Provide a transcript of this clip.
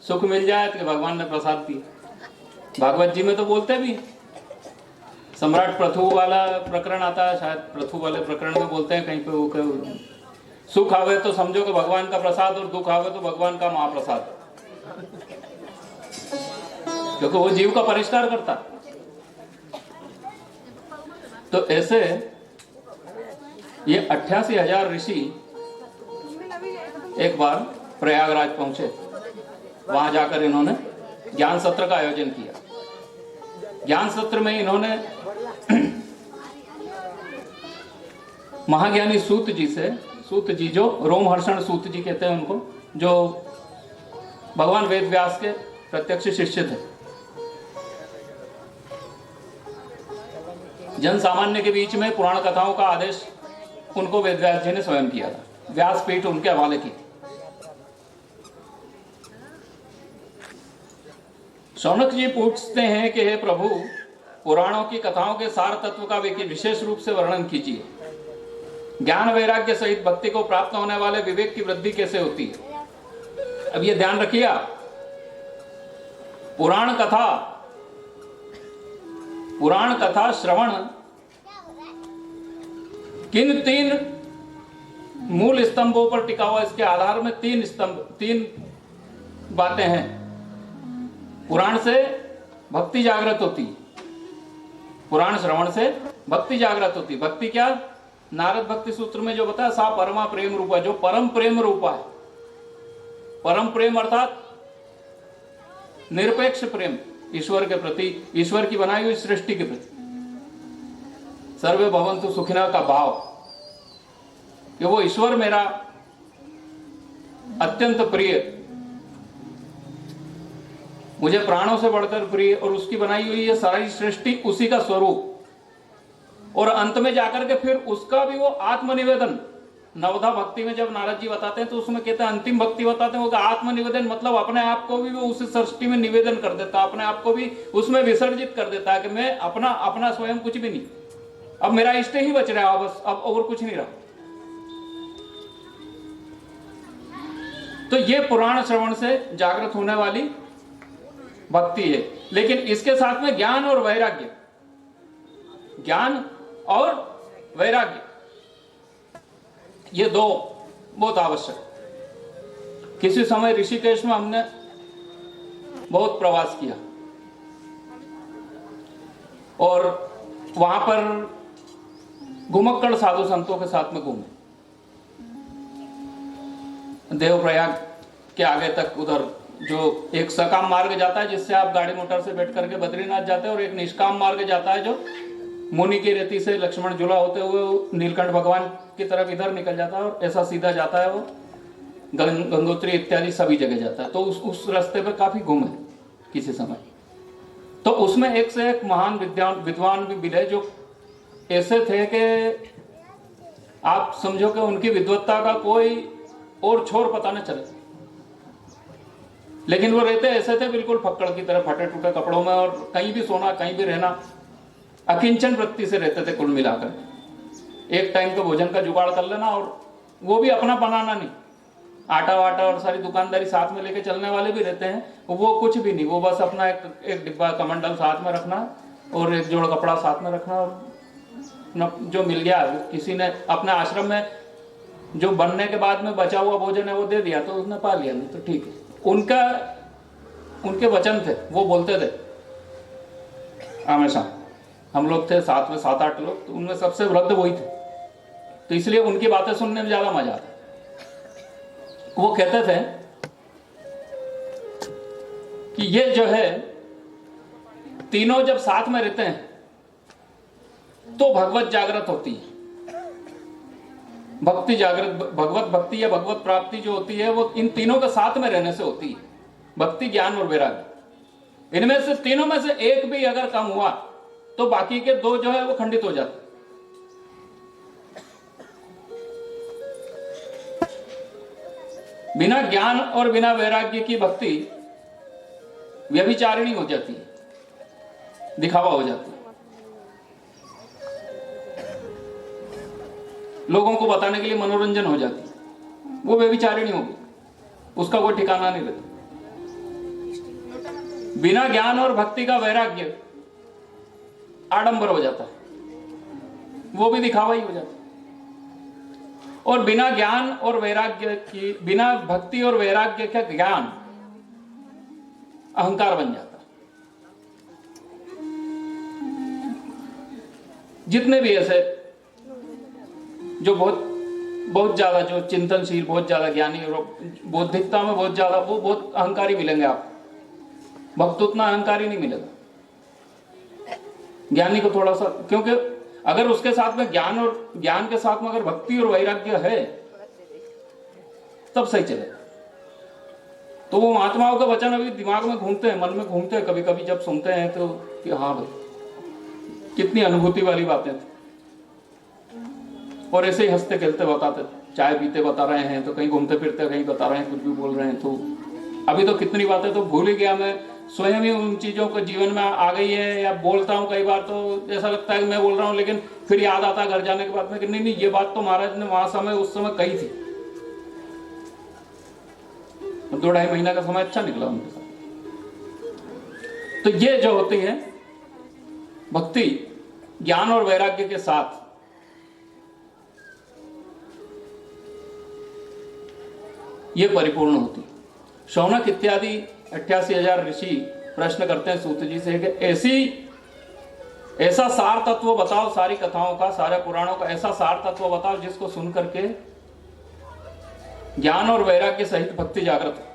सुख मिल जाए तो भगवान ने प्रसाद दिया। भागवत जी में तो बोलते भी, सम्राट पृथु वाला प्रकरण आता है, शायद पृथु वाले प्रकरण में बोलते हैं कहीं पे, वो सुख आवे तो समझो कि भगवान का प्रसाद और दुख आवे तो भगवान का महाप्रसाद, क्योंकि वो जीव का परिष्कार करता। तो ऐसे ये 88,000 ऋषि एक बार प्रयागराज पहुंचे। वहां जाकर इन्होंने ज्ञान सत्र का आयोजन किया। ज्ञान सत्र में इन्होंने महाज्ञानी सूत जी से, सूत जी जो रोमहर्षण सूत जी कहते हैं उनको, जो भगवान वेद व्यास के प्रत्यक्ष शिष्य थे, जन सामान्य के बीच में पुराण कथाओं का आदेश उनको वेद व्यास जी ने स्वयं किया था, व्यासपीठ उनके हवाले की। शौनक जी पूछते हैं कि हे प्रभु, पुराणों की कथाओं के सार तत्व का विशेष रूप से वर्णन कीजिए। ज्ञान वैराग्य सहित भक्ति को प्राप्त होने वाले विवेक की वृद्धि कैसे होती है। अब ये ध्यान रखिए, पुराण कथा श्रवण किन 3 मूल स्तंभों पर टिका हुआ, इसके आधार में 3 बातें हैं। पुराण से भक्ति जागृत होती, पुराण श्रवण से भक्ति जागृत होती। भक्ति क्या? नारद भक्ति सूत्र में जो बताया, सा परमा प्रेम रूपा, जो परम प्रेम रूपा है। परम प्रेम अर्थात निरपेक्ष प्रेम ईश्वर के प्रति, ईश्वर की बनाई हुई सृष्टि के प्रति, सर्वे भवन्तु सुखिनः का भाव, कि वो ईश्वर मेरा अत्यंत प्रिय, मुझे प्राणों से बढ़कर प्रिय, और उसकी बनाई हुई ये सारी सृष्टि उसी का स्वरूप। और अंत में जाकर के फिर उसका भी वो आत्मनिवेदन, नवधा भक्ति में जब नारद जी बताते हैं तो उसमें कहते हैं, अंतिम भक्ति बताते हैं वो आत्मनिवेदन, मतलब अपने आप को भी वो उस सृष्टि में निवेदन कर देता, अपने आप को भी उसमें विसर्जित कर देता है कि मैं अपना स्वयं कुछ भी नहीं, अब मेरा इष्ट ही बच रहा है, बस अब और कुछ नहीं रहा। तो ये पुराण श्रवण से जागृत होने वाली भक्ति है। लेकिन इसके साथ में ज्ञान और वैराग्य, ज्ञान और वैराग्य, ये 2 बहुत आवश्यक। किसी समय ऋषिकेश में हमने बहुत प्रवास किया और वहां पर घुमक्कड़ साधु संतों के साथ में घूमे। देवप्रयाग के आगे तक उधर जो एक सकाम मार्ग जाता है जिससे आप गाड़ी मोटर से बैठ करके बद्रीनाथ जाते हैं, और एक निष्काम मार्ग जाता है जो मुनि की रेती से लक्ष्मण झूला होते हुए नीलकंठ भगवान की तरफ इधर निकल जाता है, और ऐसा सीधा जाता है, वो गंगोत्री इत्यादि सभी जगह जाता है। तो उस रास्ते पे काफी घूमे किसी समय। तो उसमें एक से एक महान विद्वान भी मिले जो ऐसे थे कि आप समझो कि उनकी विद्वत्ता का कोई और छोर पता न चले, लेकिन वो रहते ऐसे थे बिल्कुल फक्कड़ की तरह, फटे टूटे कपड़ों में, और कहीं भी सोना, कहीं भी रहना, अकिंचन वृत्ति से रहते थे कुल मिलाकर। एक टाइम का भोजन का जुगाड़ कर लेना, और वो भी अपना बनाना नहीं, आटा वाटा और सारी दुकानदारी साथ में लेके चलने वाले भी रहते हैं, वो कुछ भी नहीं, वो बस अपना एक डिब्बा कमंडल साथ में रखना और एक जोड़ कपड़ा साथ में रखना, और जो मिल गया किसी ने अपने आश्रम में जो बनने के बाद में बचा हुआ भोजन है वो दे दिया तो उसने पा लिया, नहीं तो ठीक है। उनके वचन थे, वो बोलते थे हमेशा। हम लोग थे साथ में 7-8 लोग, तो उनमें सबसे वृद्ध वही थे, तो इसलिए उनकी बातें सुनने में ज्यादा मजा आता। वो कहते थे कि ये जो है तीनों जब साथ में रहते हैं तो भगवत जागृत होती है। भक्ति जागृत, भगवत भक्ति या भगवत प्राप्ति जो होती है वो इन तीनों के साथ में रहने से होती है, भक्ति, ज्ञान और वैराग्य। इनमें से तीनों में से एक भी अगर कम हुआ तो बाकी के 2 जो है वो खंडित हो जाते। बिना ज्ञान और बिना वैराग्य की भक्ति व्यभिचारिणी हो जाती है, दिखावा हो जाती है, लोगों को बताने के लिए मनोरंजन हो जाती है, वो व्यभिचारिणी होगी, उसका कोई ठिकाना नहीं रहता। बिना ज्ञान और भक्ति का वैराग्य आडंबर हो जाता है, वो भी दिखावा ही हो जाता है। और बिना ज्ञान और वैराग्य की, बिना भक्ति और वैराग्य का ज्ञान अहंकार बन जाता है। जितने भी ऐसे जो बहुत ज्यादा जो चिंतनशील, बहुत ज्यादा ज्ञानी और बौद्धिकता में बहुत ज्यादा, वो बहुत अहंकारी मिलेंगे आपको। भक्त उतना अहंकारी नहीं मिलेगा। ज्ञानी को थोड़ा सा, क्योंकि अगर उसके साथ में ज्ञान और ज्ञान के साथ में अगर भक्ति और वैराग्य है तब सही चलेगा। तो वो महात्माओं का वचन अभी दिमाग में घूमते हैं, मन में घूमते हैं, कभी कभी जब सुनते हैं तो कि हाँ भाई कितनी अनुभूति वाली बातें थी। और ऐसे ही हंसते खेलते बताते, चाय पीते बता रहे हैं, तो कहीं घूमते फिरते कहीं बता रहे हैं, कुछ भी बोल रहे हैं। तो अभी तो कितनी बातें तो भूल ही गया मैं, स्वयं ही उन चीजों को जीवन में आ गई है, या बोलता हूँ कई बार तो ऐसा लगता है कि मैं बोल रहा हूँ, लेकिन फिर याद आता है घर जाने के बाद में कि नहीं नहीं, ये बात तो महाराज ने वहां समय उस समय कही थी। 2-2.5 महीना का समय अच्छा निकला उनके साथ। तो ये जो होती है भक्ति ज्ञान और वैराग्य के साथ, ये परिपूर्ण होती। शौनक इत्यादि 88,000 ऋषि प्रश्न करते हैं सूत जी से कि ऐसा सार तत्व बताओ, सारी कथाओं का, सारे पुराणों का ऐसा सार तत्व बताओ जिसको सुन करके ज्ञान और वैराग्य सहित भक्ति जागृत हो।